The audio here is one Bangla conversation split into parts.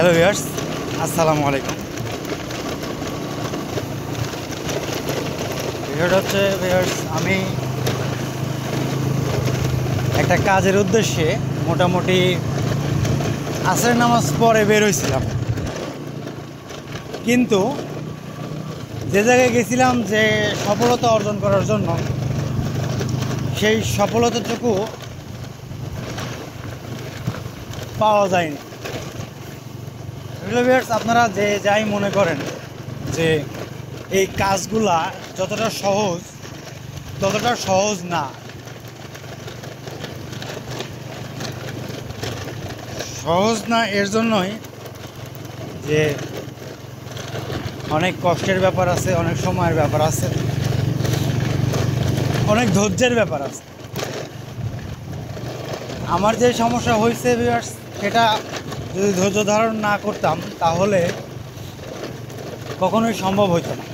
হ্যালো ভিউয়ার্স, আসসালামু আলাইকুম। ভিডিওটা হচ্ছে ভিউয়ার্স, আমি একটা কাজের উদ্দেশ্যে মোটামুটি আসরের নামাজ পরে বের হয়েছিলাম, কিন্তু যে জায়গায় গেছিলাম যে সফলতা অর্জন করার জন্য, সেই সফলতাটুকু পাওয়া যায়নি। ভিউয়ার্স, আপনারা যে যাই মনে করেন যে এই কাজগুলা যতটা সহজ ততটা সহজ না। সহজ না এর জন্যই যে অনেক কষ্টের ব্যাপার আছে, অনেক সময়ের ব্যাপার আছে, অনেক ধৈর্যের ব্যাপার আছে। আমার যে সমস্যা হয়েছে ভিউয়ার্স, সেটা যদি ধৈর্য ধারণ না করতাম তাহলে কখনোই সম্ভব হতো না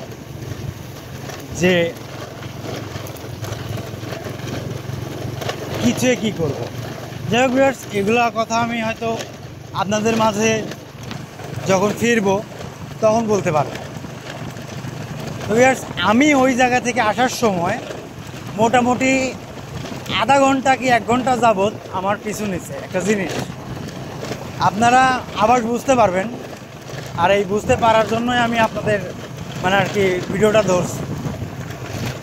যে কিছু কি করব। যাই হোক ভিউয়ার্স, এগুলা কথা আমি হয়তো আপনাদের মাঝে যখন ফিরবো তখন বলতে পারবো। তো ভিউয়ার্স, আমি ওই জায়গা থেকে আসার সময় মোটামুটি আধা ঘন্টা কি 1 ঘন্টা যাবৎ আমার পিছু নিচ্ছে একটা জিনিস। আপনারা আবার বুঝতে পারবেন, আর এই বুঝতে পারার জন্যই আমি আপনাদের আর কি ভিডিওটা ধরছি।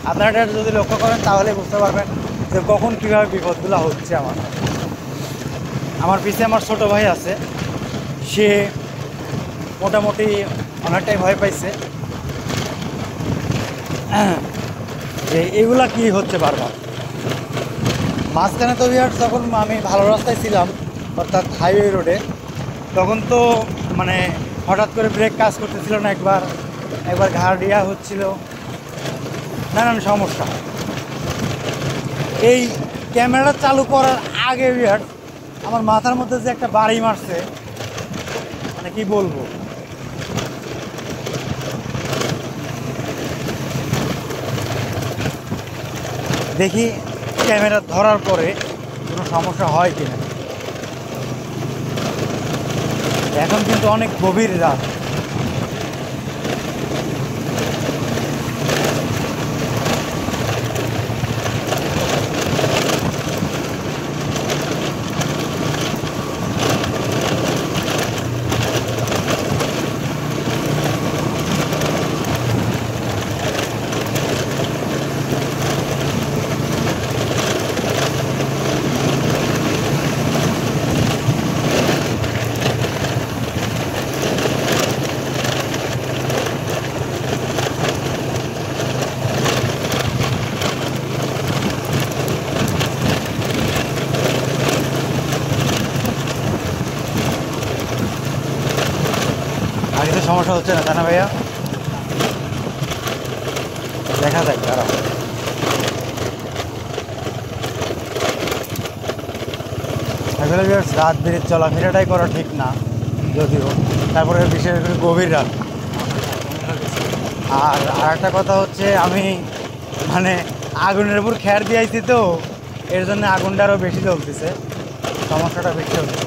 আপনারা এটা যদি লক্ষ্য করেন তাহলে বুঝতে পারবেন যে কখন কীভাবে বিপদগুলো হচ্ছে। আমার পিছিয়ে আমার ছোটো ভাই আছে, সে মোটামুটি অনেকটাই ভয় পাইছে যে এগুলা কি হচ্ছে বারবার। মাঝখানে তো ভিউয়ার্স, যখন আমি ভালো রাস্তায় ছিলাম অর্থাৎ হাইওয়ে রোডে, তখন তো হঠাৎ করে ব্রেক কাজ করতেছিল না, একবার ঘাড় দিয়া হচ্ছিল, নানান সমস্যা। এই ক্যামেরা চালু করার আগে ভিউয়ার্স, আমার মাথার মধ্যে যে একটা বাড়ি মারছে, কি বলবো। দেখি ক্যামেরা ধরার পরে কোনো সমস্যা হয় কিনা। এখন কিন্তু অনেক গভীর রাত। আর কিছু সমস্যা হচ্ছে না, তাই না ভাইয়া? দেখা যাক তারা। আসলে রাত বিরেত চলাফেরাটাই করা ঠিক না, যদিও তারপরে বিশেষ করে গভীর রাত। আর একটা কথা হচ্ছে, আমি আগুনের উপর খেয়ার দিয়েছি, তো এর জন্য আগুনটা আরও বেশি জ্বলতেছে, সমস্যাটা বেশি হচ্ছে।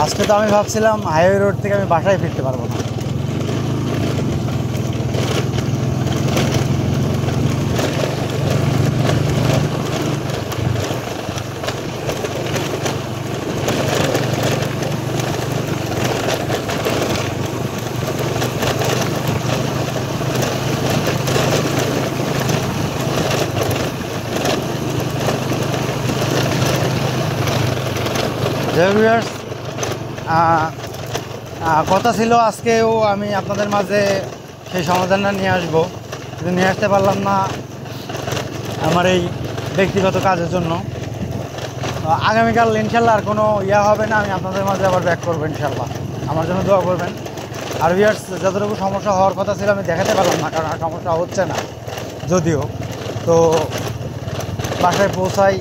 আজকে তো আমি ভাবছিলাম হাইওয়ে রোড থেকে আমি বাসায় ফিরতে পারবো না। ভিউয়ার্স, কথা ছিল আজকেও আমি আপনাদের মাঝে সেই সমাধানটা নিয়ে আসবো, কিন্তু নিয়ে আসতে পারলাম না আমার এই ব্যক্তিগত কাজের জন্য। আগামীকাল ইনশাল্লাহ আর কোনো হবে না, আমি আপনাদের মাঝে আবার ব্যাক করবো ইনশাল্লাহ। আমার জন্য দোয়া করবেন। আর ভিউয়ার্স, যতটুকু সমস্যা হওয়ার কথা ছিল আমি দেখাতে পারলাম না, কারণ সমস্যা হচ্ছে না যদিও। তো বাসায় পৌঁছাই,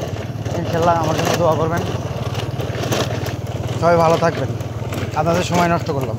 ইনশাল্লাহ আমার জন্য দোয়া করবেন। সবাই ভালো থাকবেন, আপনাদের সময় নষ্ট করলাম।